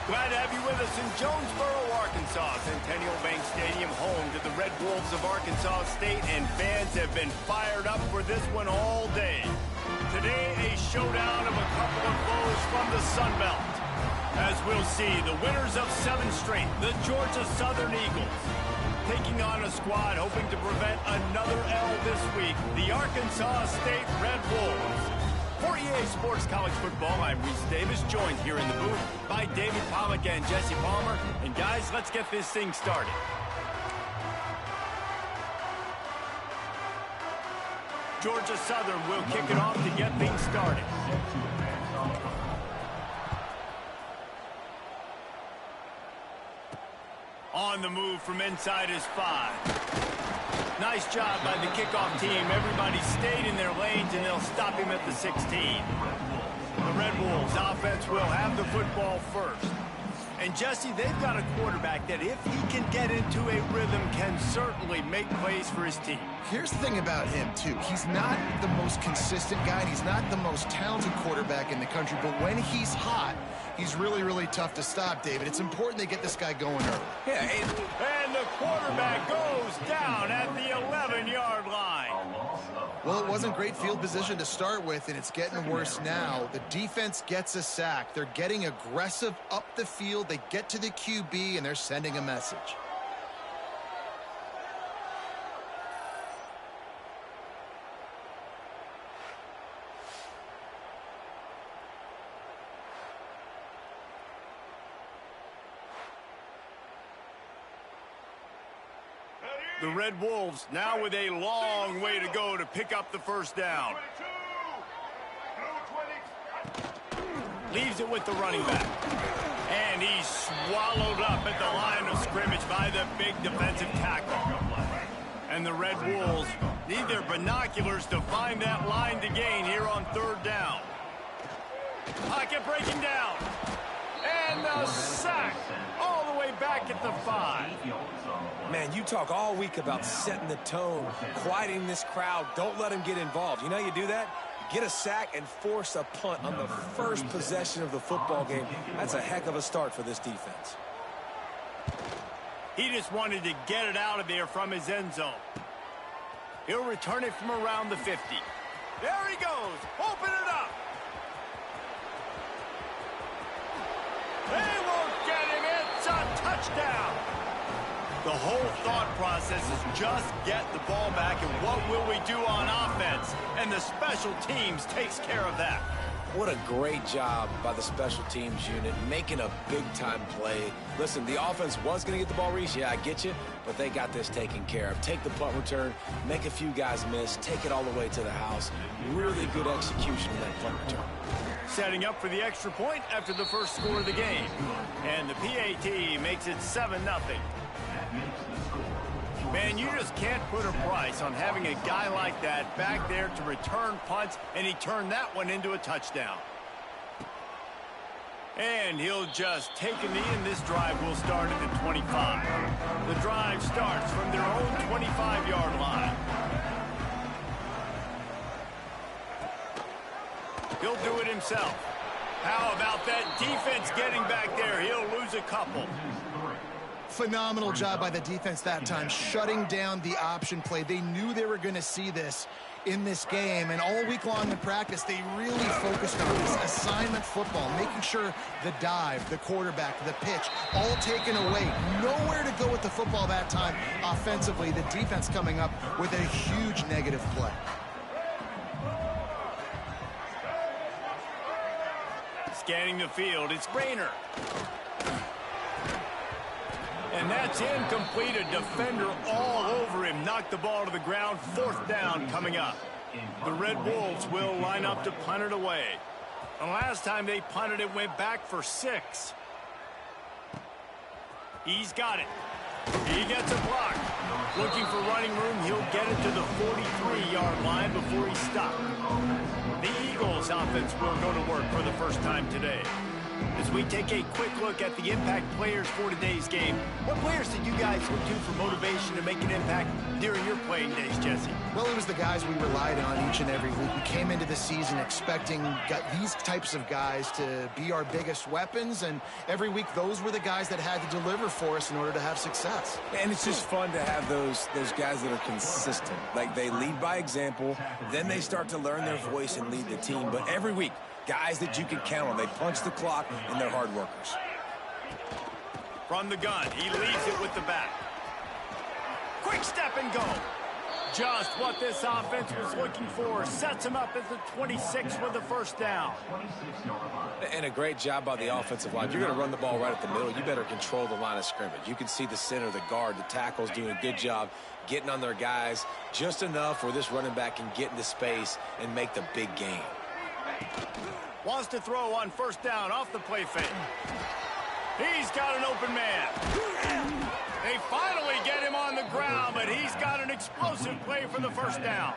Glad to have you with us in Jonesboro, Arkansas. Centennial Bank Stadium, home to the Red Wolves of Arkansas State, and fans have been fired up for this one all day. Today, a showdown of a couple of foes from the Sun Belt. As we'll see, the winners of 7 straight, the Georgia Southern Eagles, taking on a squad hoping to prevent another L this week, the Arkansas State Red Wolves. For EA Sports College Football, I'm Reese Davis, joined here in the booth by David Pollack and Jesse Palmer. And guys, let's get this thing started. Georgia Southern will kick it off to get things started. On the move from inside is 5. Nice job by the kickoff team. Everybody stayed in their lanes, and they'll stop him at the 16. The Red Wolves offense will have the football first. And, Jesse, they've got a quarterback that, if he can get into a rhythm, can certainly make plays for his team. Here's the thing about him, too. He's not the most consistent guy, and he's not the most talented quarterback in the country, but when he's hot, he's really, really tough to stop, David. It's important they get this guy going early. Yeah, and the quarterback goes down at the 11-yard line. Well, it wasn't great field position to start with, and it's getting worse now. The defense gets a sack. They're getting aggressive up the field. They get to the QB, and they're sending a message. The Red Wolves now with a long way to go to pick up the first down. Leaves it with the running back. And he's swallowed up at the line of scrimmage by the big defensive tackle. And the Red Wolves need their binoculars to find that line to gain here on 3rd down. Pocket breaking down. And the sack all the way back at the 5. Man, you talk all week about setting the tone, quieting this crowd. Don't let them get involved. You know how you do that? Get a sack and force a punt on the first possession of the football game. That's a heck of a start for this defense. He just wanted to get it out of there from his end zone. He'll return it from around the 50. There he goes. Open it up. They won't get him. It's a touchdown. The whole thought process is just get the ball back, and what will we do on offense? And the special teams takes care of that. What a great job by the special teams unit, making a big-time play. Listen, the offense was going to get the ball, Reese. Yeah, I get you, but they got this taken care of. Take the punt return, make a few guys miss, take it all the way to the house. Really good execution in that punt return. Setting up for the extra point after the first score of the game. And the PAT makes it 7-0. Man, you just can't put a price on having a guy like that back there to return punts, and he turned that one into a touchdown. And he'll just take a knee, and this drive will start at the 25. The drive starts from their own 25-yard line. He'll do it himself. How about that defense getting back there? He'll lose a couple. Phenomenal job by the defense that time, shutting down the option play. They knew they were going to see this in this game, and all week long in practice, they really focused on this assignment football, making sure the dive, the quarterback, the pitch, all taken away. Nowhere to go with the football that time offensively. The defense coming up with a huge negative play. Scanning the field, it's Rayner. And that's incomplete. A defender all over him. Knocked the ball to the ground. 4th down coming up. The Red Wolves will line up to punt it away. And last time they punted it, went back for 6. He's got it. He gets a block. Looking for running room. He'll get it to the 43-yard line before he's stopped. The Eagles offense will go to work for the first time today. As we take a quick look at the impact players for today's game, what players did you guys look to for motivation to make an impact during your playing days, Jesse? Well, it was the guys we relied on each and every week. We came into the season expecting these types of guys to be our biggest weapons, and every week those were the guys that had to deliver for us in order to have success. And it's just fun to have those guys that are consistent. Like, they lead by example, then they start to learn their voice and lead the team. But every week, guys that you can count on. They punch the clock, and they're hard workers. From the gun, he leaves it with the back. Quick step and go. Just what this offense was looking for. Sets him up at the 26 with the first down. And a great job by the offensive line. If you're going to run the ball right at the middle, you better control the line of scrimmage. You can see the center, the guard, the tackles doing a good job getting on their guys just enough where this running back can get into space and make the big game. Wants to throw on first down off the play fake. He's got an open man. They finally get him on the ground, but he's got an explosive play for the first down.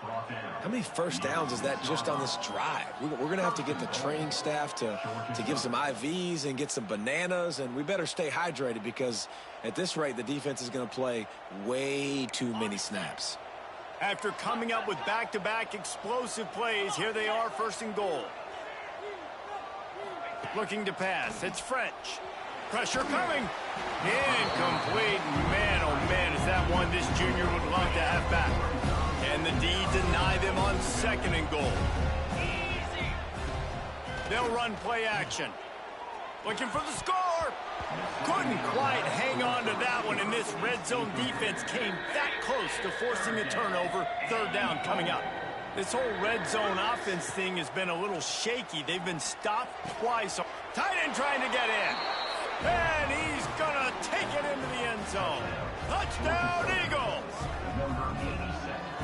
How many first downs is that just on this drive? We're going to have to get the training staff to give some IVs and get some bananas, and we better stay hydrated because at this rate, the defense is going to play way too many snaps. After coming up with back-to-back explosive plays, here they are, first and goal. Looking to pass. It's French. Pressure coming. Incomplete. Man, oh man, is that one this junior would love to have back. And the D deny them on second and goal. They'll run play action. Looking for the score. Couldn't quite hang on to that one, and this red zone defense came that close to forcing a turnover. Third down coming up. This whole red zone offense thing has been a little shaky. They've been stopped twice. Tight end trying to get in. And he's going to take it into the end zone. Touchdown, Eagles!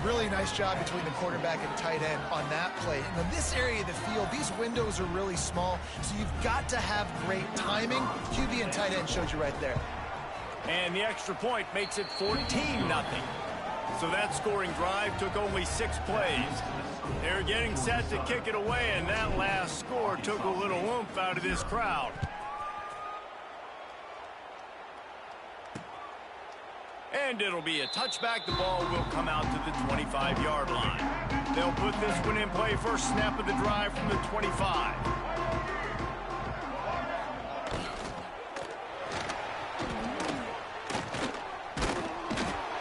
Really nice job between the quarterback and tight end on that play. And in this area of the field, these windows are really small, so you've got to have great timing. QB and tight end showed you right there. And the extra point makes it 14-0. So that scoring drive took only 6 plays. They're getting set to kick it away, and that last score took a little oomph out of this crowd. And it'll be a touchback. The ball will come out to the 25-yard line. They'll put this one in play first snap of the drive from the 25.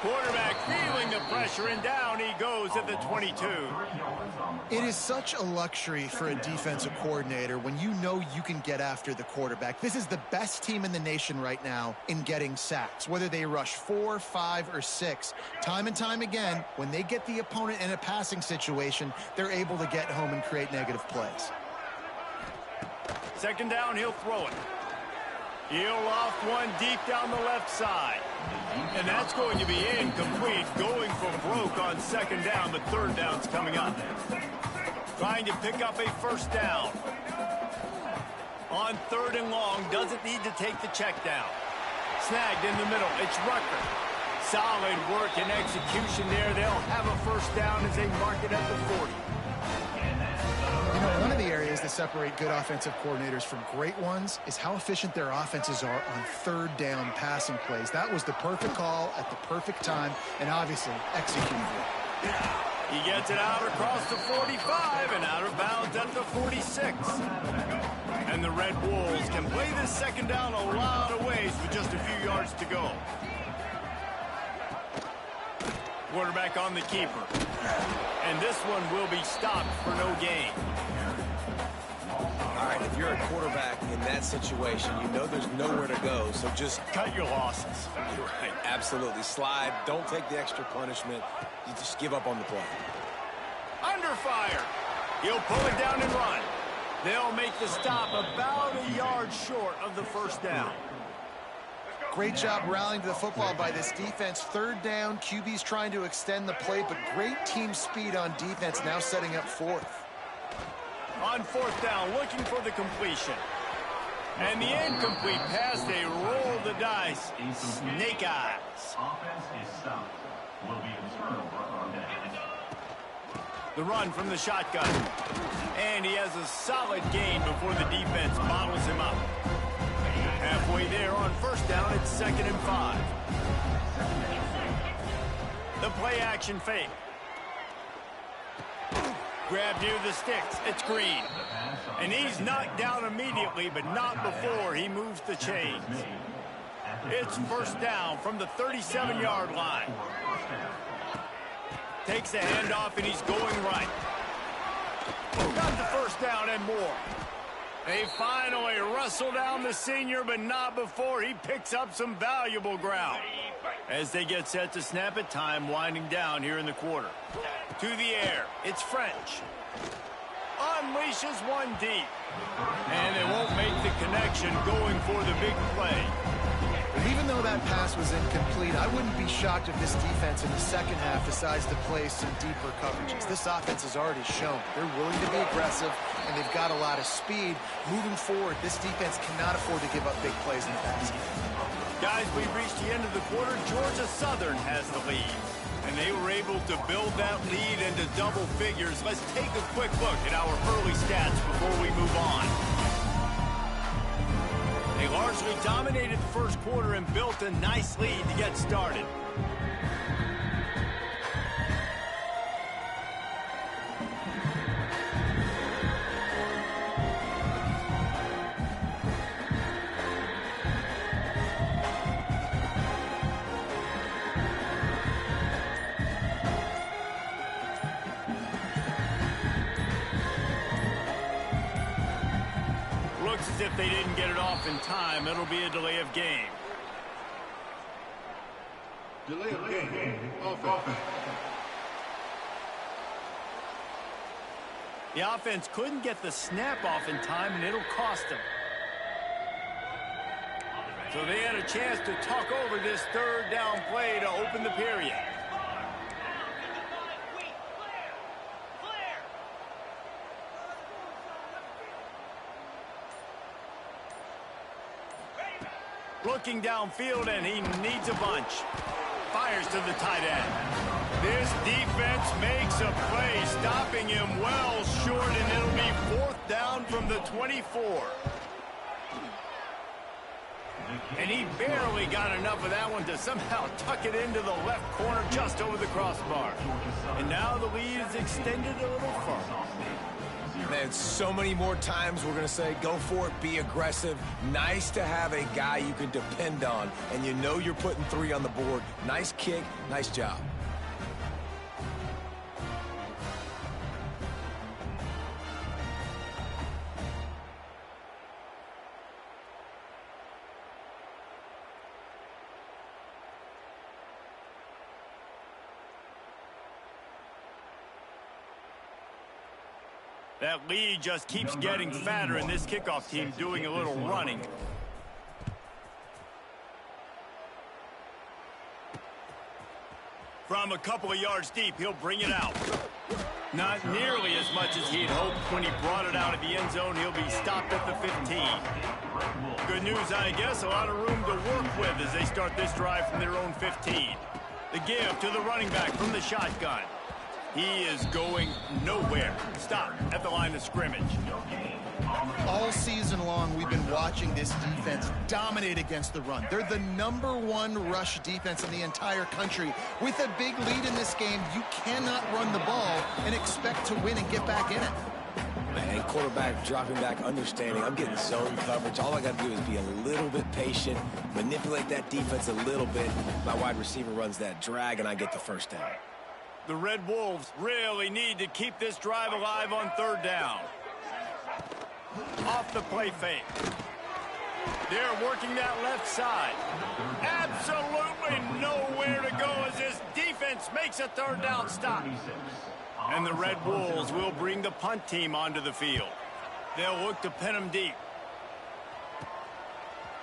Quarterback feeling the pressure, and down he goes at the 22. It is such a luxury for a defensive coordinator when you know you can get after the quarterback. This is the best team in the nation right now in getting sacks. Whether they rush 4, 5, or 6, time and time again, when they get the opponent in a passing situation, they're able to get home and create negative plays. Second down, he'll throw it. He'll loft one deep down the left side. And that's going to be incomplete. Going for broke on second down, but third down's coming up. Trying to pick up a first down. On third and long, doesn't need to take the check down. Snagged in the middle, it's Rucker. Solid work and execution there. They'll have a first down as they mark it at the 40. You know, one of the areas that separate good offensive coordinators from great ones is how efficient their offenses are on third down passing plays. That was the perfect call at the perfect time, and obviously executed it. He gets it out across the 45 and out of bounds at the 46. And the Red Wolves can play this second down a lot of ways with just a few yards to go. Quarterback on the keeper. And this one will be stopped for no gain. All right, if you're a quarterback in that situation, you know there's nowhere to go, so just cut your losses. You're right, absolutely. Slide, don't take the extra punishment. You just give up on the play. Under fire. He'll pull it down and run. They'll make the stop about a yard short of the first down. Great job rallying to the football by this defense. Third down, QB's trying to extend the play, but great team speed on defense, now setting up fourth. On fourth down, looking for the completion. And the incomplete pass, they roll the dice. Snake eyes. The run from the shotgun. And he has a solid gain before the defense bottles him up. Halfway there on first down, it's 2nd and 5. The play action fake. Grab near the sticks. It's Green. And he's knocked down immediately, but not before he moves the chains. It's first down from the 37-yard line. Takes the handoff, and he's going right. Got the first down and more. They finally wrestle down the senior, but not before he picks up some valuable ground. As they get set to snap it, time winding down here in the quarter. To the air, it's French. Unleashes one deep. And they won't make the connection going for the big play. Even though that pass was incomplete, I wouldn't be shocked if this defense in the second half decides to play some deeper coverages. This offense has already shown they're willing to be aggressive, and they've got a lot of speed. Moving forward, this defense cannot afford to give up big plays in the pass game. Guys, we've reached the end of the quarter. Georgia Southern has the lead. And they were able to build that lead into double figures. Let's take a quick look at our early stats before we move on. They largely dominated the first quarter and built a nice lead to get started. As if they didn't get it off in time, it'll be a delay of game. Delay of game. Offense. The offense couldn't get the snap off in time, and it'll cost them. So they had a chance to talk over this third down play to open the period. Looking downfield, and he needs a bunch. Fires to the tight end. This defense makes a play, stopping him well short, and it'll be 4th down from the 24. And he barely got enough of that one to somehow tuck it into the left corner just over the crossbar. And now the lead is extended a little further. Man, so many more times we're going to say, go for it, be aggressive. Nice to have a guy you can depend on, and you know you're putting 3 on the board. Nice kick, nice job. That lead just keeps getting fatter, and this kickoff team doing a little running. From a couple of yards deep, he'll bring it out. Not nearly as much as he'd hoped when he brought it out of the end zone. He'll be stopped at the 15. Good news, I guess, a lot of room to work with as they start this drive from their own 15. The give to the running back from the shotgun. He is going nowhere. Stop at the line of scrimmage. All season long, we've been watching this defense dominate against the run. They're the #1 rush defense in the entire country. With a big lead in this game, you cannot run the ball and expect to win and get back in it. Man, quarterback dropping back, understanding. I'm getting zone coverage. All I got to do is be a little bit patient, manipulate that defense a little bit. My wide receiver runs that drag, and I get the first down. The Red Wolves really need to keep this drive alive on 3rd down. Off the play fake. They're working that left side. Absolutely nowhere to go as this defense makes a 3rd down stop. And the Red Wolves will bring the punt team onto the field. They'll look to pin him deep.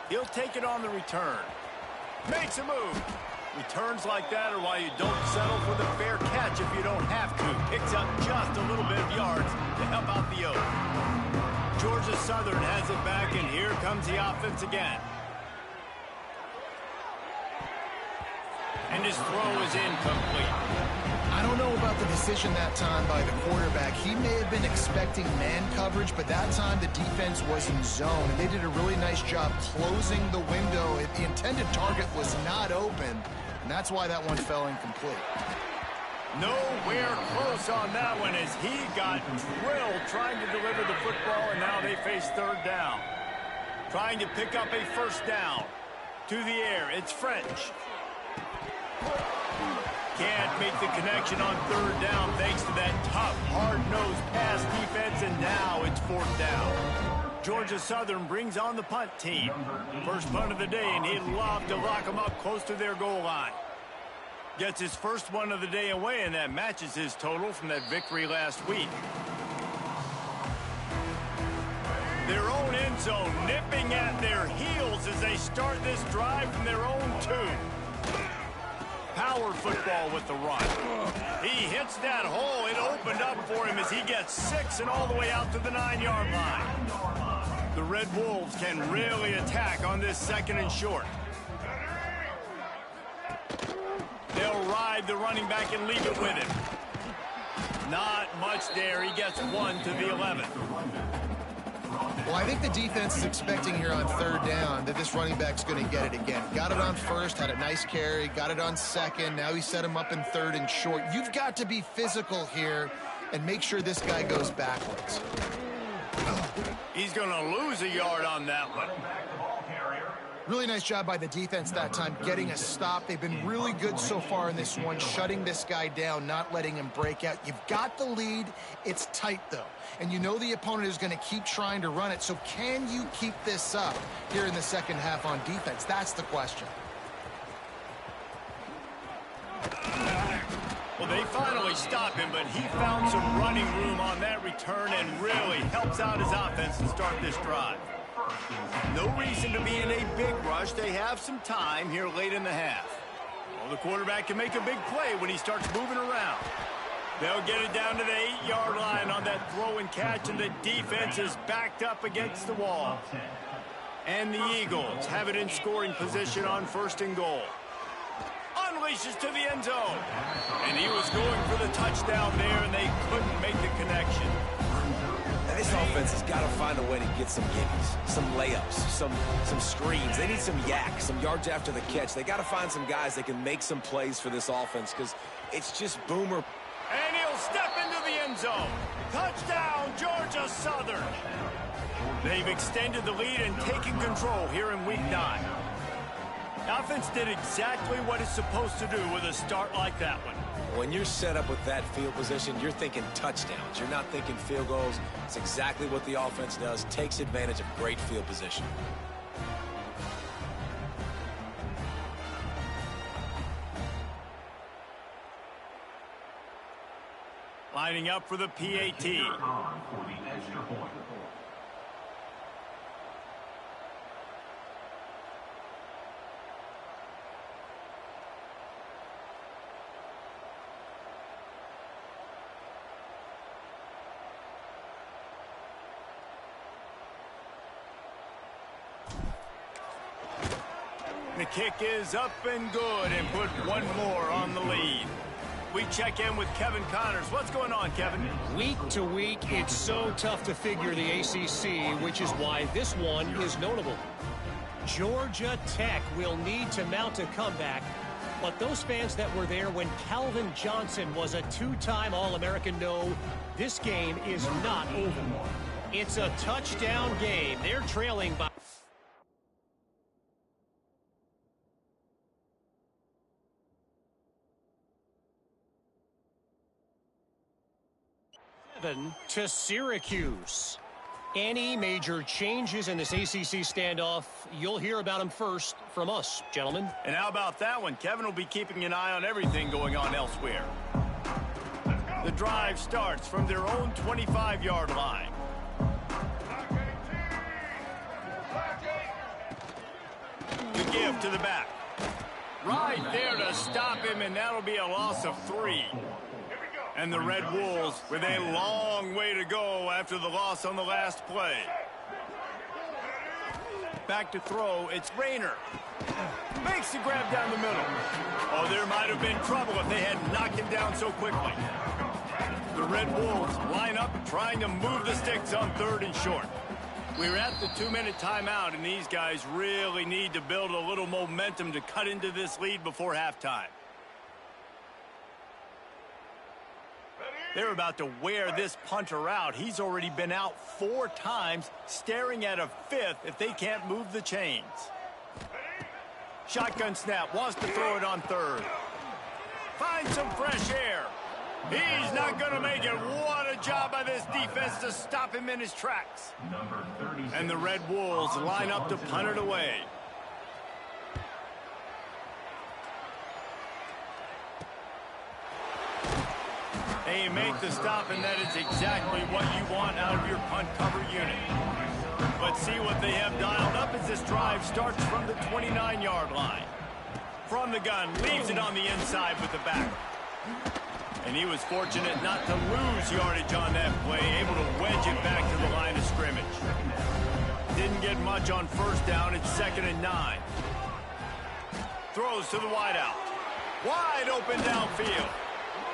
He'll take it on the return. Makes a move. Returns like that are why you don't settle for the fair catch if you don't have to. Picks up just a little bit of yards to help out the Oak. Georgia Southern has it back, and here comes the offense again. And his throw is incomplete. I don't know about the decision that time by the quarterback. He may have been expecting man coverage, but that time the defense was in zone, and they did a really nice job closing the window. The intended target was not open, and that's why that one fell incomplete. Nowhere close on that one as he got drilled trying to deliver the football, and now they face third down. Trying to pick up a first down. To the air, it's French. Can't make the connection on third down thanks to that tough, hard-nosed pass defense, and now it's fourth down. Georgia Southern brings on the punt team. First punt of the day, and he'd love to lock them up close to their goal line. Gets his first one of the day away, and that matches his total from that victory last week. Their own end zone nipping at their heels as they start this drive from their own 2. Power football with the run. He hits that hole. It opened up for him as he gets 6 and all the way out to the 9-yard line. The Red Wolves can really attack on this 2nd and short. They'll ride the running back and leave it with him. Not much there. He gets 1 to the 11. Well, I think the defense is expecting here on third down that this running back's going to get it again. Got it on first, had a nice carry, got it on second. Now he set him up in third and short. You've got to be physical here and make sure this guy goes backwards. He's going to lose a yard on that one. Really nice job by the defense that time, getting a stop. They've been really good so far in this one, shutting this guy down, not letting him break out. You've got the lead. It's tight, though. And you know the opponent is going to keep trying to run it. So can you keep this up here in the second half on defense? That's the question. Well, they finally stop him, but he found some running room on that return and really helps out his offense to start this drive. No reason to be in a big rush. They have some time here late in the half. Well, the quarterback can make a big play when he starts moving around. They'll get it down to the 8-yard line on that throw and catch, and the defense is backed up against the wall. And the Eagles have it in scoring position on 1st and goal. Unleashes to the end zone. And he was going for the touchdown there, and they couldn't make the connection. Now, this offense has got to find a way to get some gimmies, some layups, some screens. They need some yak, some yards after the catch. They got to find some guys that can make some plays for this offense because it's just boomer. And he'll step into the end zone. Touchdown, Georgia Southern. They've extended the lead and taken control here in Week 9. The offense did exactly what it's supposed to do with a start like that one. When you're set up with that field position, you're thinking touchdowns. You're not thinking field goals. It's exactly what the offense does, takes advantage of great field position. Lining up for the PAT. The kick is up and good and put one more on the lead. We check in with Kevin Connors. What's going on, Kevin? Week to week, it's so tough to figure the ACC, which is why this one is notable. Georgia Tech will need to mount a comeback, but those fans that were there when Calvin Johnson was a 2-time All-American know this game is not over. It's a touchdown game. They're trailing by... to Syracuse. Any major changes in this ACC standoff, you'll hear about them first from us, gentlemen. And how about that one? Kevin will be keeping an eye on everything going on elsewhere. The drive starts from their own 25-yard line. The give to the back. Right there to stop him, and that'll be a loss of 3. And the Red Wolves with a long way to go after the loss on the last play. Back to throw, it's Rayner. Makes the grab down the middle. Oh, there might might have been trouble if they had knocked him down so quickly. The Red Wolves line up trying to move the sticks on 3rd and short. We're at the 2-minute timeout, and these guys really need to build a little momentum to cut into this lead before halftime. They're about to wear this punter out. He's already been out 4 times, staring at a 5th if they can't move the chains. Shotgun snap, wants to throw it on 3rd. Find some fresh air. He's not going to make it. What a job by this defense to stop him in his tracks. And the Red Wolves line up to punt it away. They make the stop, and that is exactly what you want out of your punt cover unit. But see what they have dialed up as this drive starts from the 29-yard line. From the gun, leaves it on the inside with the back. And he was fortunate not to lose yardage on that play, able to wedge it back to the line of scrimmage. Didn't get much on 1st down. It's 2nd and 9. Throws to the wideout. Wide open downfield.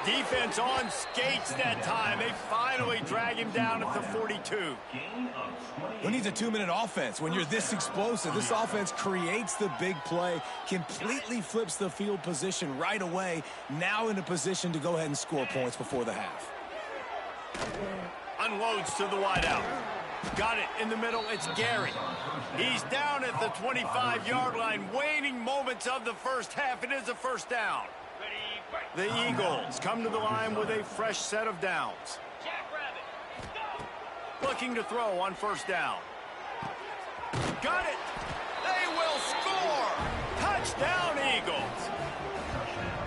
Defense on skates that time. They finally drag him down at the 42. Who needs a 2-minute offense when you're this explosive? This offense creates the big play, completely flips the field position right away, now in a position to go ahead and score points before the half. Unloads to the wideout. Got it in the middle. It's Gary. He's down at the 25-yard line. Waning moments of the first half. It is a 1st down. The Eagles come to the line with a fresh set of downs. Looking to throw on 1st down. Got it. They will score. Touchdown, Eagles.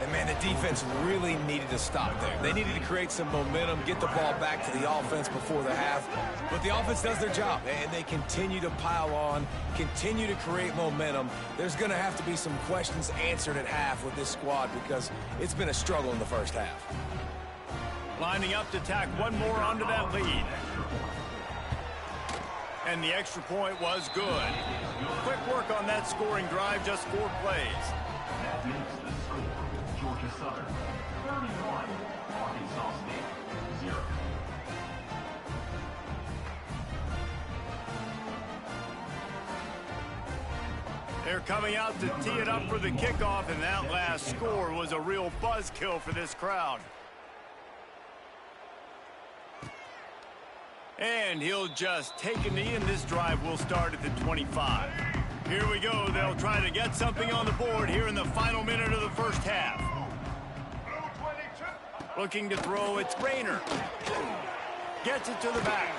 And, man, the defense really needed to stop there. They needed to create some momentum, get the ball back to the offense before the half. But the offense does their job, and they continue to pile on, continue to create momentum. There's going to have to be some questions answered at half with this squad because it's been a struggle in the first half. Lining up to tack one more onto that lead. And the extra point was good. Quick work on that scoring drive, just 4 plays. Georgia Southern, 31, Arkansas State, 0. They're coming out to tee it up for the kickoff, and that last score was a real buzzkill for this crowd. And he'll just take a knee, and this drive will start at the 25. Here we go. They'll try to get something on the board here in the final minute of the first half. Looking to throw, it's Rayner. Gets it to the back.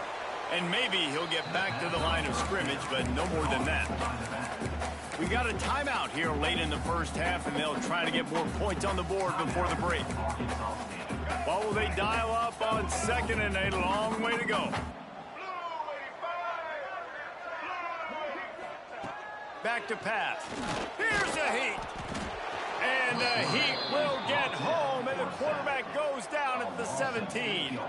And maybe he'll get back to the line of scrimmage, but no more than that. We got a timeout here late in the first half, and they'll try to get more points on the board before the break. What will they dial up on 2nd and a long way to go? Back to pass. Here's a Heat. And the Heat will get home, and the quarterback goes down at the 17.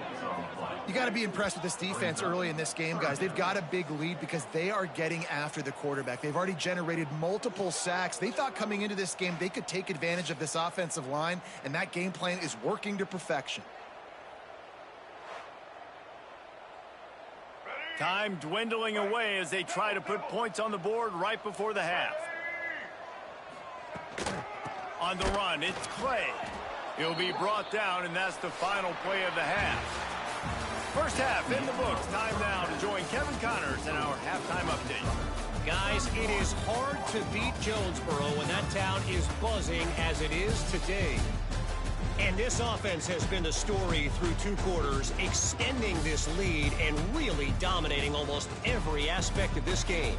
You got to be impressed with this defense early in this game, guys. They've got a big lead because they are getting after the quarterback. They've already generated multiple sacks. They thought coming into this game they could take advantage of this offensive line, and that game plan is working to perfection. Time dwindling away as they try to put points on the board right before the half. On the run, it's Clay. He'll be brought down, and that's the final play of the half. First half in the books. Time now to join Kevin Connors in our halftime update. Guys, it is hard to beat Jonesboro when that town is buzzing as it is today. And this offense has been the story through 2 quarters, extending this lead and really dominating almost every aspect of this game.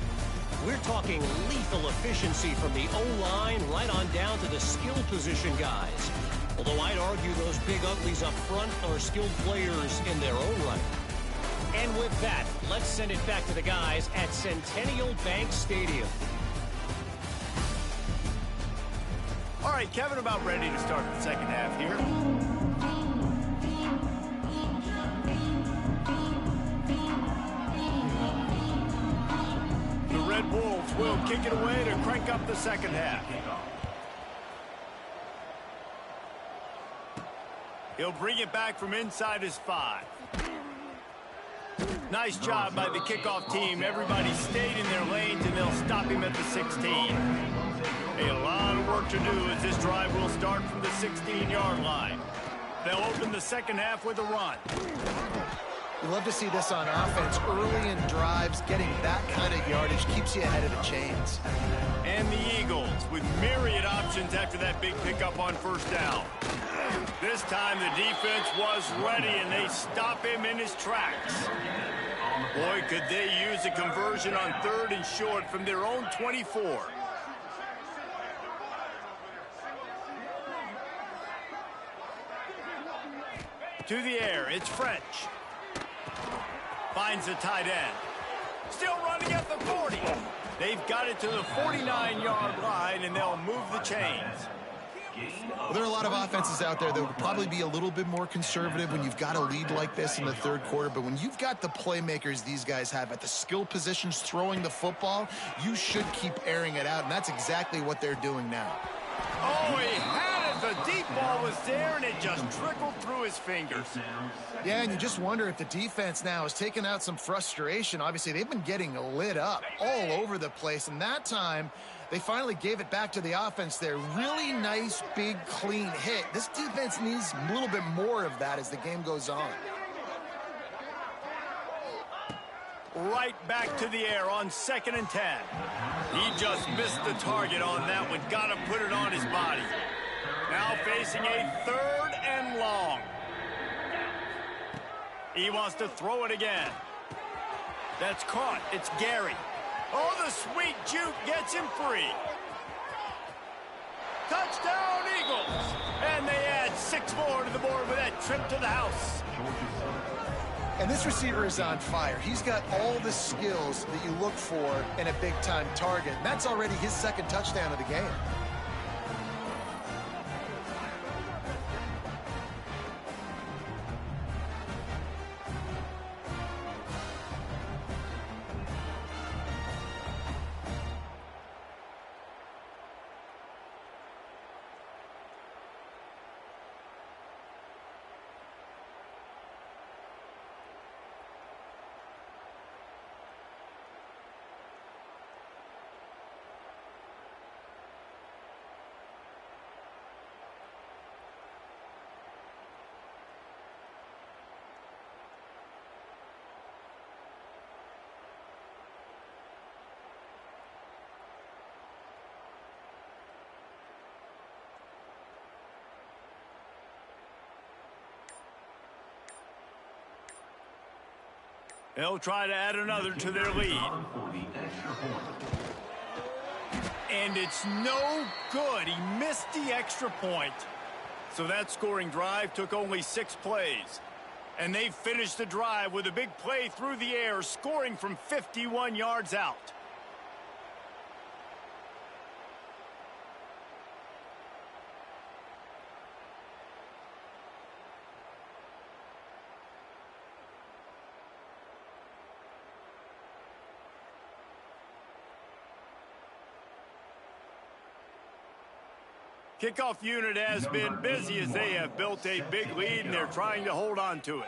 We're talking lethal efficiency from the O-line right on down to the skill position guys. Although I'd argue those big uglies up front are skilled players in their own right. And with that, let's send it back to the guys at Centennial Bank Stadium. All right, Kevin, about ready to start the second half here. The Red Wolves will kick it away to crank up the second half. He'll bring it back from inside his 5. Nice job by the kickoff team. Everybody stayed in their lanes, and they'll stop him at the 16. A lot of work to do as this drive will start from the 16-yard line. They'll open the second half with a run. You love to see this on offense. Early in drives, getting that kind of yardage keeps you ahead of the chains. And the Eagles with myriad options after that big pickup on first down. This time the defense was ready, and they stop him in his tracks. Boy, could they use a conversion on 3rd and short from their own 24. To the air, it's French. Finds the tight end. Still running at the 40. They've got it to the 49-yard line, and they'll move the chains. Well, there are a lot of offenses out there that would probably be a little bit more conservative when you've got a lead like this in the 3rd quarter. But when you've got the playmakers these guys have at the skill positions throwing the football, you should keep airing it out, and that's exactly what they're doing now. Oh, he had it. The deep ball was there, and it just trickled through his fingers. Yeah, and you just wonder if the defense now is taking out some frustration. Obviously, they've been getting lit up all over the place, and that time they finally gave it back to the offense there. Really nice, big, clean hit. This defense needs a little bit more of that as the game goes on. Right back to the air on 2nd and 10. He just missed the target on that one. Got to put it on his body. Now facing a 3rd and long. He wants to throw it again. That's caught. It's Gary. Oh, the sweet juke gets him free. Touchdown, Eagles. And they add 6 more to the board with that trip to the house. And this receiver is on fire. He's got all the skills that you look for in a big-time target. And that's already his 2nd touchdown of the game. They'll try to add another to their lead. And it's no good. He missed the extra point. So that scoring drive took only 6 plays. And they finished the drive with a big play through the air, scoring from 51 yards out. Kickoff unit has been busy as they have built a big lead, and they're trying to hold on to it.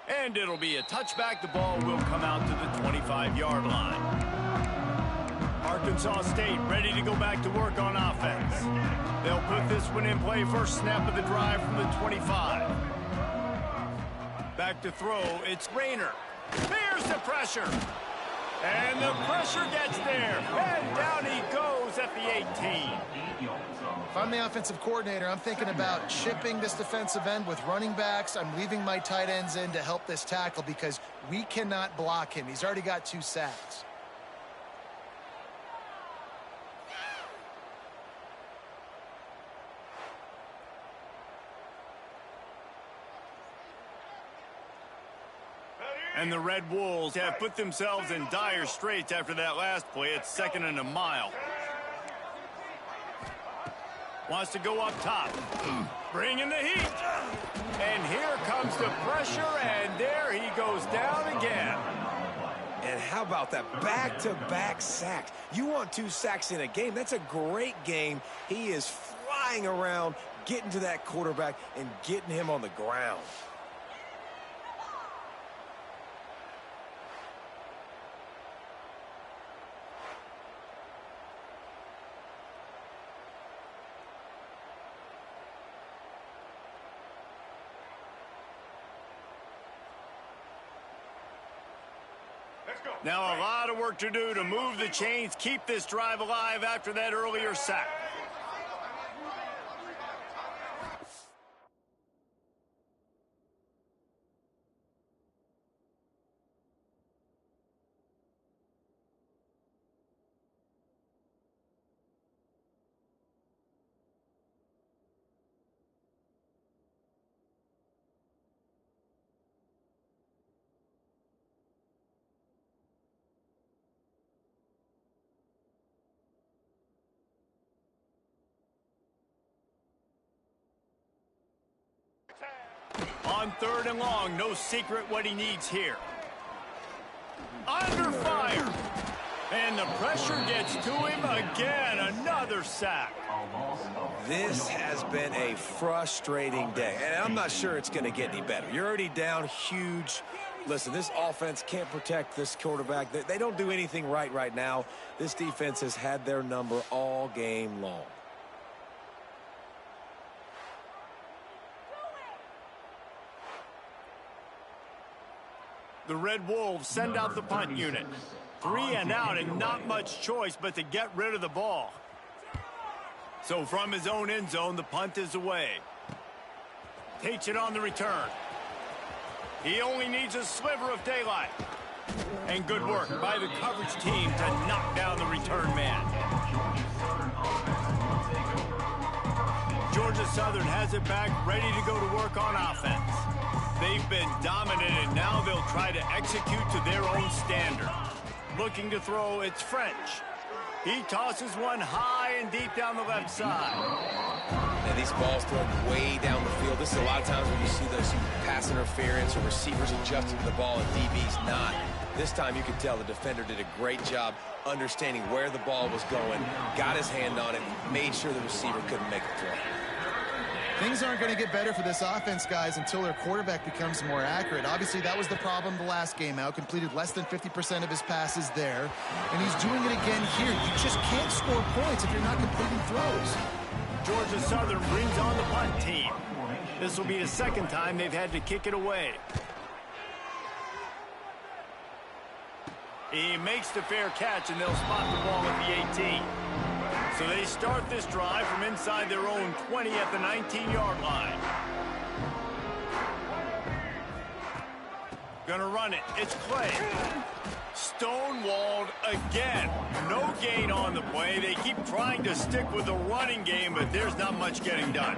And it'll be a touchback. The ball will come out to the 25-yard line. Arkansas State ready to go back to work on offense. They'll put this one in play. First snap of the drive from the 25. Back to throw. It's Rayner. There's the pressure. And the pressure gets there. And down he goes at the 18. If I'm the offensive coordinator, I'm thinking about chipping this defensive end with running backs. I'm leaving my tight ends in to help this tackle because we cannot block him. He's already got 2 sacks. And the Red Wolves have put themselves in dire straits after that last play. It's 2nd and a mile. Wants to go up top. Bringing the heat. And here comes the pressure, and there he goes down again. And how about that back-to-back sacks? You want 2 sacks in a game. That's a great game. He is flying around, getting to that quarterback and getting him on the ground. Now a lot of work to do to move the chains, keep this drive alive after that earlier sack. On 3rd and long, no secret what he needs here. Under fire. And the pressure gets to him again. Another sack. This has been a frustrating day, and I'm not sure it's going to get any better. You're already down huge. Listen, this offense can't protect this quarterback. They don't do anything right now. This defense has had their number all game long. The Red Wolves send out the punt unit. 3 and out, and not much choice but to get rid of the ball. So from his own end zone, the punt is away. Takes it on the return. He only needs a sliver of daylight. And good work by the coverage team to knock down the return man. Georgia Southern has it back, ready to go to work on offense. They've been dominant, and now they'll try to execute to their own standard. Looking to throw, it's French. He tosses one high and deep down the left side. And these balls thrown way down the field. This is a lot of times when you see those pass interference or receivers adjusting to the ball and DB's not. This time you can tell the defender did a great job understanding where the ball was going, got his hand on it, made sure the receiver couldn't make a throw. Things aren't going to get better for this offense, guys, until their quarterback becomes more accurate. Obviously, that was the problem the last game out. Completed less than 50% of his passes there. And he's doing it again here. You just can't score points if you're not completing throws. Georgia Southern brings on the punt team. This will be the second time they've had to kick it away. He makes the fair catch, and they'll spot the ball at the 18. So they start this drive from inside their own 20 at the 19-yard line. Gonna run it. It's Clay. Stonewalled again. No gain on the play. They keep trying to stick with the running game, but there's not much getting done.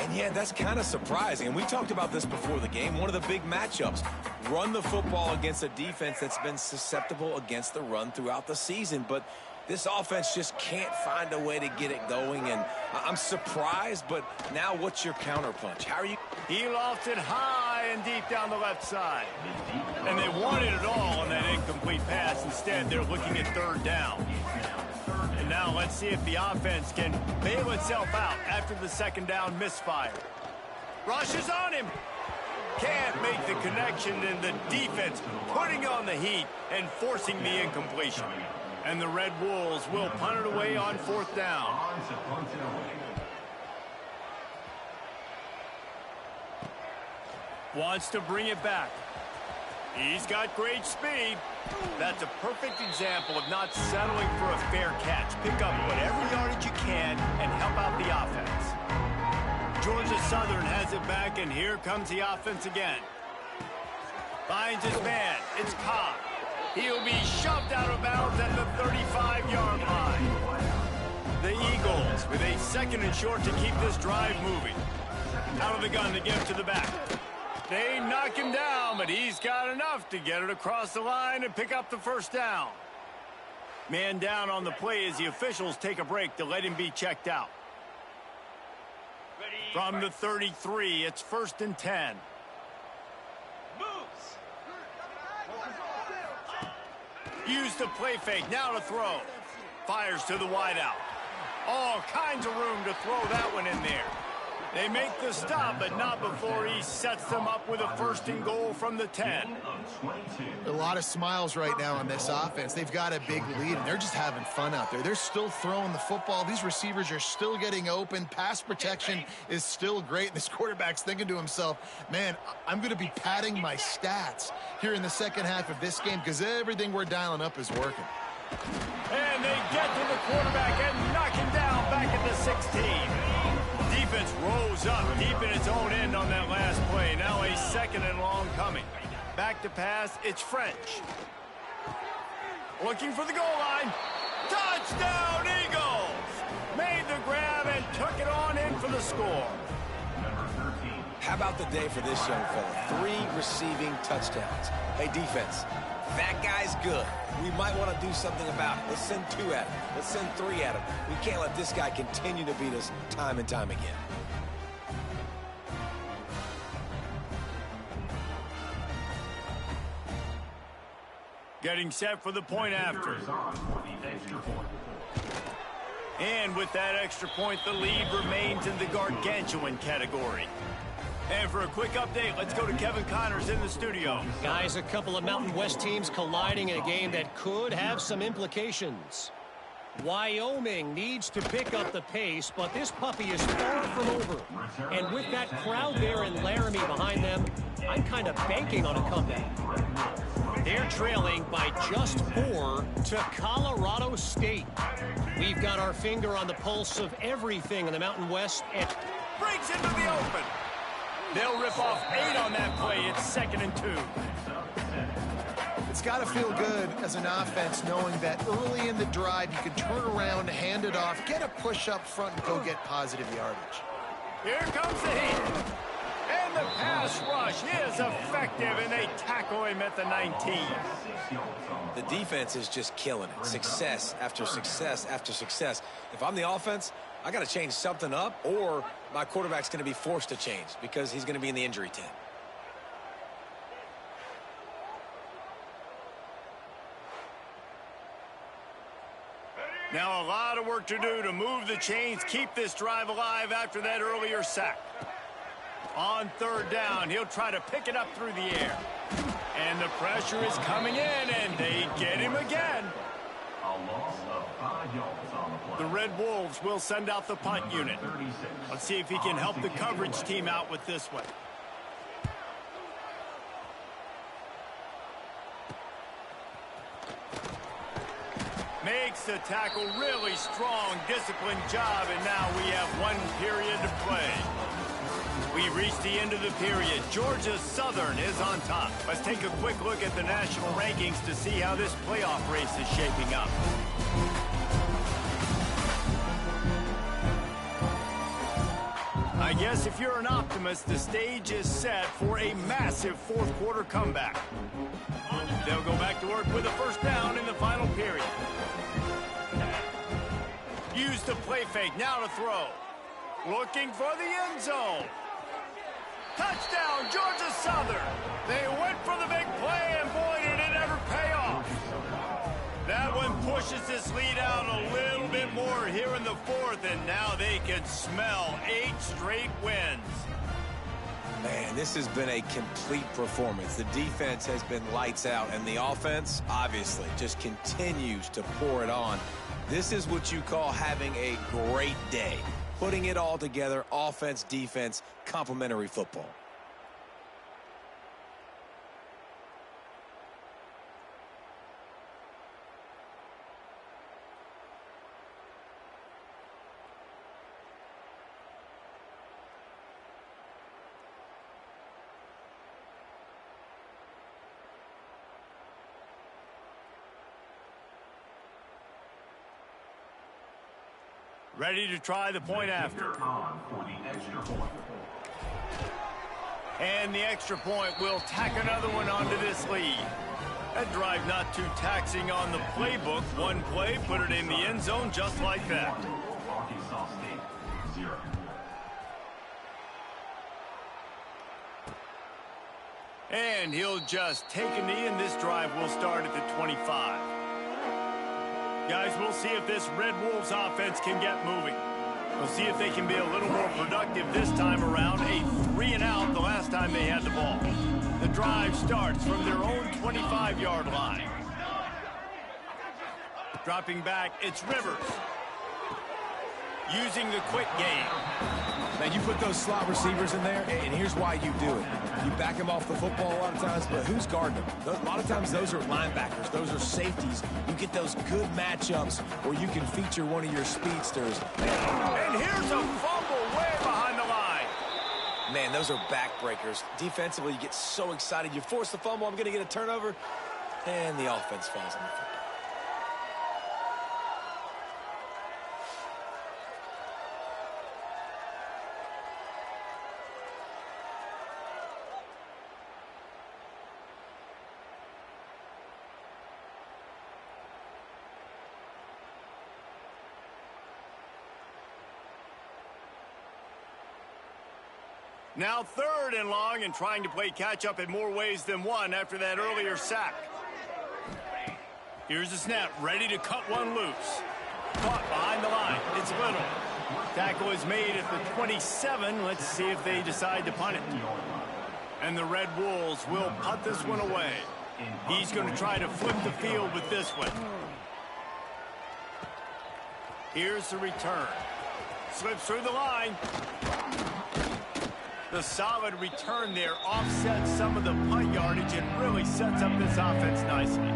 And yeah, that's kind of surprising. And we talked about this before the game. One of the big matchups. Run the football against a defense that's been susceptible against the run throughout the season. But this offense just can't find a way to get it going. And I'm surprised, but now what's your counterpunch? How are you? He lofts it high and deep down the left side. And they wanted it all on that incomplete pass. Instead, they're looking at 3rd down. And now let's see if the offense can bail itself out after the 2nd down misfire. Rushes on him. Can't make the connection, and the defense putting on the heat and forcing the incompletion. And the Red Wolves will punt it away on 4th down. Wants to bring it back. He's got great speed. That's a perfect example of not settling for a fair catch. Pick up whatever yardage you can and help out the offense. Georgia Southern has it back, and here comes the offense again. Finds his man. It's Ncaa. He'll be shoved out of bounds at the 35-yard line. The Eagles with a 2nd and short to keep this drive moving. Out of the gun to give to the back. They knock him down, but he's got enough to get it across the line and pick up the 1st down. Man down on the play as the officials take a break to let him be checked out. From the 33, it's 1st and 10. Use the play fake, now to throw. Fires to the wideout. All kinds of room to throw that one in there. They make the stop, but not before he sets them up with a 1st and goal from the 10. A lot of smiles right now on this offense. They've got a big lead, and they're just having fun out there. They're still throwing the football. These receivers are still getting open. Pass protection is still great. And this quarterback's thinking to himself, man, I'm going to be padding my stats here in the second half of this game because everything we're dialing up is working. And they get to the quarterback and knock him down back at the 16. Defense rose up deep in its own end on that last play. Now a 2nd and long coming. Back to pass, it's French. Looking for the goal line. Touchdown, Eagles! Made the grab and took it on in for the score. How about the day for this young fella? 3 receiving touchdowns. Hey, defense, that guy's good. We might want to do something about it. Let's send 2 at him. Let's send 3 at him. We can't let this guy continue to beat us time and time again. Getting set for the point after. And with that extra point, the lead remains in the gargantuan category. And for a quick update, let's go to Kevin Connors in the studio. Guys, a couple of Mountain West teams colliding in a game that could have some implications. Wyoming needs to pick up the pace, but this puppy is far from over. And with that crowd there in Laramie behind them, I'm kind of banking on a comeback. They're trailing by just 4 to Colorado State. We've got our finger on the pulse of everything in the Mountain West. And breaks into the open. They'll rip off 8 on that play. It's 2nd and 2. It's got to feel good as an offense knowing that early in the drive you can turn around, hand it off, get a push up front, and go get positive yardage. Here comes the heat. And the pass rush is effective, and they tackle him at the 19. The defense is just killing it. Success after success after success. If I'm the offense, I got to change something up, or my quarterback's going to be forced to change because he's going to be in the injury tent. Now a lot of work to do to move the chains, keep this drive alive after that earlier sack. On 3rd down, he'll try to pick it up through the air. And the pressure is coming in, and they get him again. A loss of 5 yards on the play. The Red Wolves will send out the punt unit. Let's see if he can help the coverage team out with this one. Makes the tackle, really strong, disciplined job, and now we have 1 period to play. We reached the end of the period. Georgia Southern is on top. Let's take a quick look at the national rankings to see how this playoff race is shaping up. I guess if you're an optimist, the stage is set for a massive 4th quarter comeback. They'll go back to work with a 1st down in the final period. Use the play fake, now to throw. Looking for the end zone. Touchdown, Georgia Southern. They went for the big play, and boy, did it ever pay off. That one pushes this lead out a little bit more here in the 4th, and now they can smell 8 straight wins. Man, this has been a complete performance. The defense has been lights out, and the offense, obviously, just continues to pour it on. This is what you call having a great day. Putting it all together, offense, defense, complementary football. Ready to try the point after. And the extra point will tack another one onto this lead. That drive not too taxing on the playbook. 1 play, put it in the end zone just like that. And he'll just take a knee, and this drive will start at the 25. Guys, we'll see if this Red Wolves offense can get moving. We'll see if they can be a little more productive this time around. A 3-and-out the last time they had the ball. The drive starts from their own 25-yard line. Dropping back, it's Rivers. Using the quick game. Now, you put those slot receivers in there, and here's why you do it. You back them off the football a lot of times, but who's guarding them? A lot of times, those are linebackers. Those are safeties. You get those good matchups where you can feature one of your speedsters. And here's a fumble way behind the line. Man, those are backbreakers. Defensively, you get so excited. You force the fumble, I'm going to get a turnover, and the offense falls on the football. Now 3rd and long, and trying to play catch-up in more ways than one after that earlier sack. Here's the snap, ready to cut one loose. Caught behind the line. It's Little. Tackle is made at the 27. Let's see if they decide to punt it. And the Red Wolves will punt this one away. He's going to try to flip the field with this one. Here's the return. Slips through the line. The solid return there offsets some of the punt yardage and really sets up this offense nicely.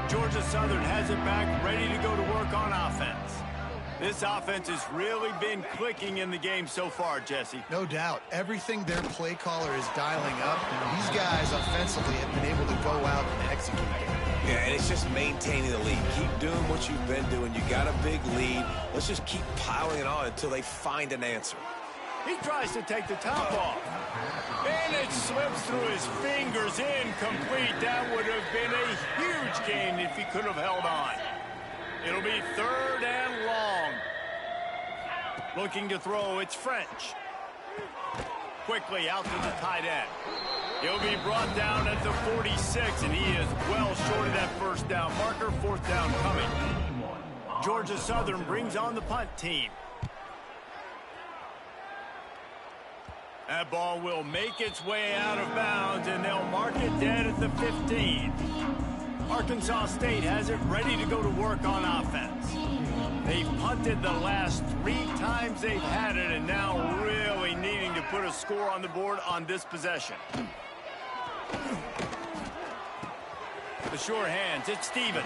Georgia Southern has it back, ready to go to work on offense. This offense has really been clicking in the game so far, Jesse. No doubt. Everything their play caller is dialing up, these guys offensively have been able to go out and execute. Yeah, and it's just maintaining the lead. Keep doing what you've been doing. You got a big lead. Let's just keep piling it on until they find an answer. He tries to take the top off. And it slips through his fingers, incomplete. That would have been a huge gain if he could have held on. It'll be 3rd and long. Looking to throw, it's French. Quickly out to the tight end. He'll be brought down at the 46, and he is well short of that first down marker. 4th down coming. Georgia Southern brings on the punt team. That ball will make its way out of bounds, and they'll mark it dead at the 15. Arkansas State has it ready to go to work on offense. They've punted the last 3 times they've had it, and now really needing to put a score on the board on this possession. The sure hands, it's Stevens.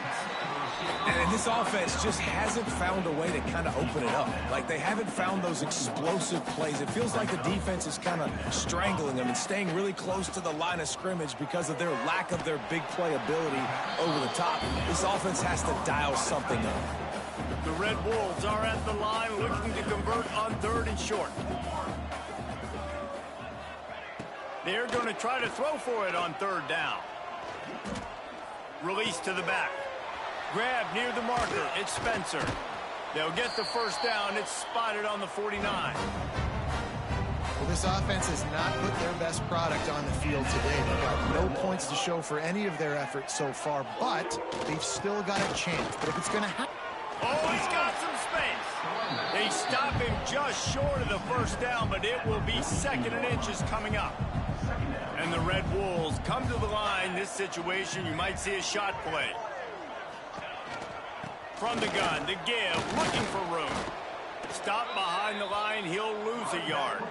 And this offense just hasn't found a way to kind of open it up. Like, they haven't found those explosive plays. It feels like the defense is kind of strangling them and staying really close to the line of scrimmage because of their lack of their big play ability over the top. This offense has to dial something up. The Red Wolves are at the line looking to convert on 3rd and short. They're going to try to throw for it on 3rd down. Release to the back. Grab near the marker. It's Spencer. They'll get the first down. It's spotted on the 49. Well, this offense has not put their best product on the field today. They've got no points to show for any of their efforts so far, but they've still got a chance. But if it's going to happen... Oh, he's got some space. They stop him just short of the first down, but it will be 2nd and inches coming up. And the Red Wolves come to the line. This situation, you might see a shot play. From the gun, the give, looking for room. Stop behind the line, he'll lose a yard.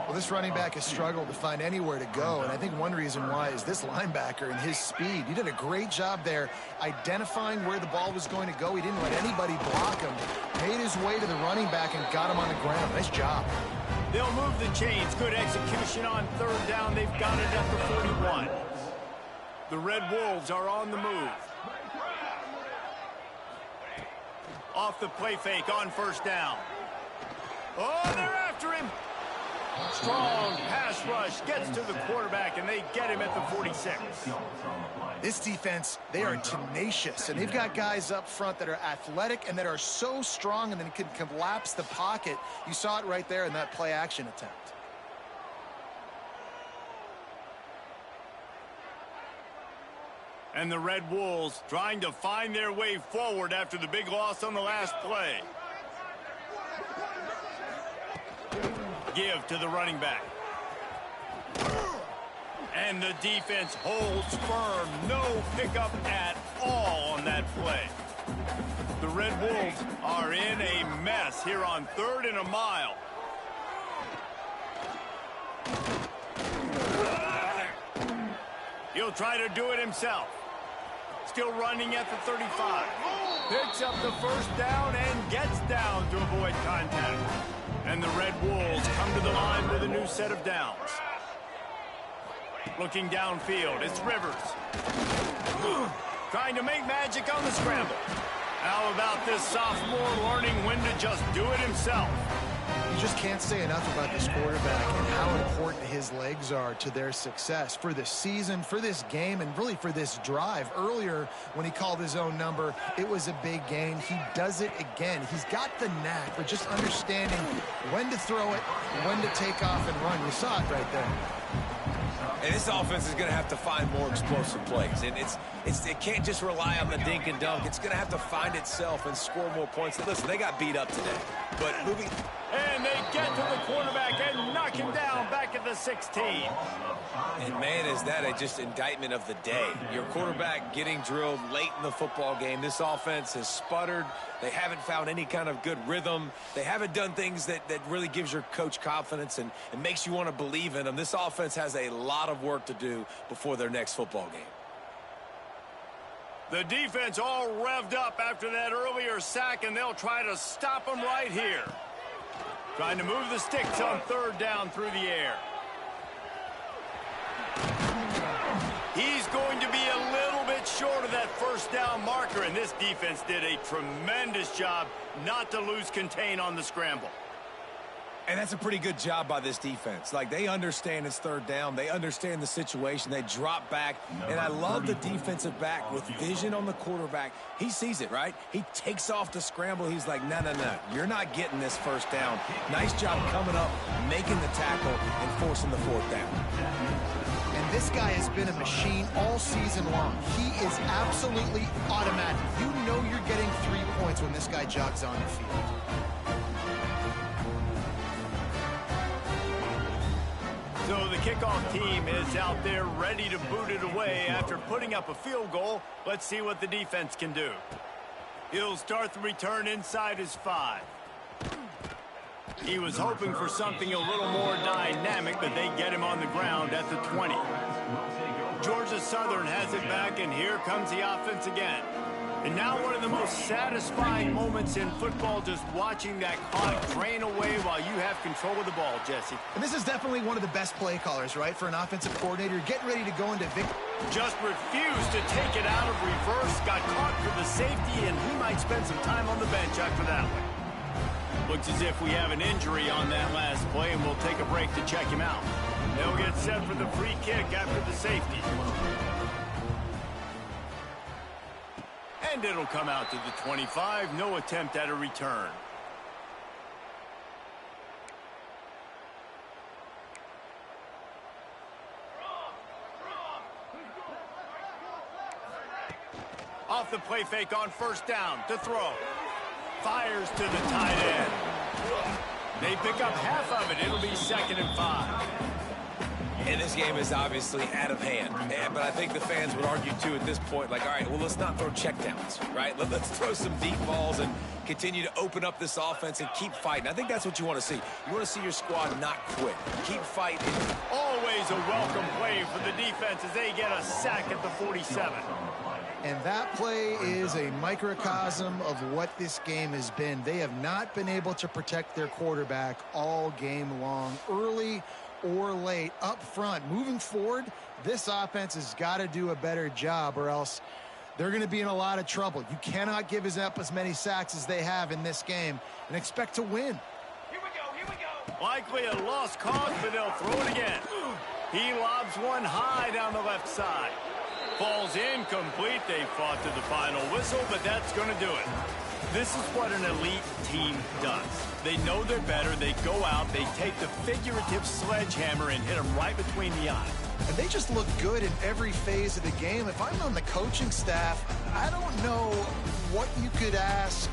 Well, this running back has struggled to find anywhere to go, and I think one reason why is this linebacker and his speed. He did a great job there identifying where the ball was going to go. He didn't let anybody block him. Made his way to the running back and got him on the ground. Nice job. They'll move the chains. Good execution on 3rd down. They've got it at the 41. The Red Wolves are on the move. Off the play fake on 1st down. Oh, they're after him. Strong pass rush gets to the quarterback, and they get him at the 46. This defense, they are tenacious, and they've got guys up front that are athletic and that are so strong and then can collapse the pocket. You saw it right there in that play-action attempt. And the Red Wolves trying to find their way forward after the big loss on the last play. Give to the running back. And the defense holds firm. No pickup at all on that play. The Red Wolves are in a mess here on 3rd and a mile. He'll try to do it himself. Still running at the 35. Picks up the first down and gets down to avoid contact. And the Red Wolves come to the line with a new set of downs. Looking downfield, it's Rivers. Trying to make magic on the scramble. How about this sophomore learning when to just do it himself? You just can't say enough about this quarterback and how important his legs are to their success for this season, for this game, and really for this drive. Earlier, when he called his own number, it was a big gain. He does it again. He's got the knack for just understanding when to throw it, when to take off and run. You saw it right there. And this offense is going to have to find more explosive plays. And it can't just rely on the dink and dunk. It's going to have to find itself and score more points. Listen, they got beat up today. But moving... And they get to the quarterback and knock him down back at the 16. And, man, is that a just indictment of the day. Your quarterback getting drilled late in the football game. This offense has sputtered. They haven't found any kind of good rhythm. They haven't done things that really gives your coach confidence and makes you want to believe in them. This offense has a lot of work to do before their next football game. The defense all revved up after that earlier sack, and they'll try to stop them right here. Trying to move the sticks on 3rd down through the air. He's going to be a little bit short of that first down marker, and this defense did a tremendous job not to lose contain on the scramble. And that's a pretty good job by this defense. Like, they understand it's 3rd down. They understand the situation. They drop back. And I love the defensive back with vision on the quarterback. He sees it, right? He takes off the scramble. He's like, no, you're not getting this first down. Nice job coming up, making the tackle, and forcing the 4th down. And this guy has been a machine all season long. He is absolutely automatic. You know you're getting 3 points when this guy jogs on the field. So the kickoff team is out there ready to boot it away after putting up a field goal. Let's see what the defense can do. He'll start the return inside his 5. He was hoping for something a little more dynamic, but they get him on the ground at the 20. Georgia Southern has it back, and here comes the offense again. And now one of the most satisfying moments in football, just watching that clock drain away while you have control of the ball, Jesse. And this is definitely one of the best play callers, right, for an offensive coordinator. Getting ready to go into victory. Just refused to take it out of reverse, got caught for the safety, and he might spend some time on the bench after that one. Looks as if we have an injury on that last play, and we'll take a break to check him out. They'll get set for the free kick after the safety. And it'll come out to the 25. No attempt at a return. Off the play fake on 1st down to throw. Fires to the tight end. They pick up half of it. It'll be 2nd and 5. And this game is obviously out of hand. But I think the fans would argue, too, at this point, like, all right, well, let's not throw checkdowns, right? Let's throw some deep balls and continue to open up this offense and keep fighting. I think that's what you want to see. You want to see your squad not quit. Keep fighting. Always a welcome play for the defense as they get a sack at the 47. And that play is a microcosm of what this game has been. They have not been able to protect their quarterback all game long, early or late, up front. Moving forward, this offense has got to do a better job, or else they're going to be in a lot of trouble. You cannot give up as many sacks as they have in this game and expect to win. Here we go. Likely a lost cause, but they'll throw it again. He lobs one high down the left side. Falls incomplete. They fought to the final whistle, but that's going to do it. This is what an elite team does. They know they're better. They go out. They take the figurative sledgehammer and hit them right between the eyes. And they just look good in every phase of the game. If I'm on the coaching staff, I don't know what you could ask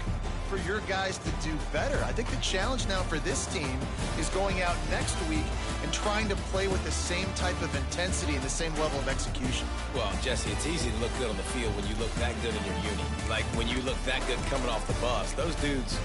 for your guys to do better. I think the challenge now for this team is going out next week and trying to play with the same type of intensity and the same level of execution. Well, Jesse, it's easy to look good on the field when you look that good in your uni. Like when you look that good coming off the bus. Those dudes...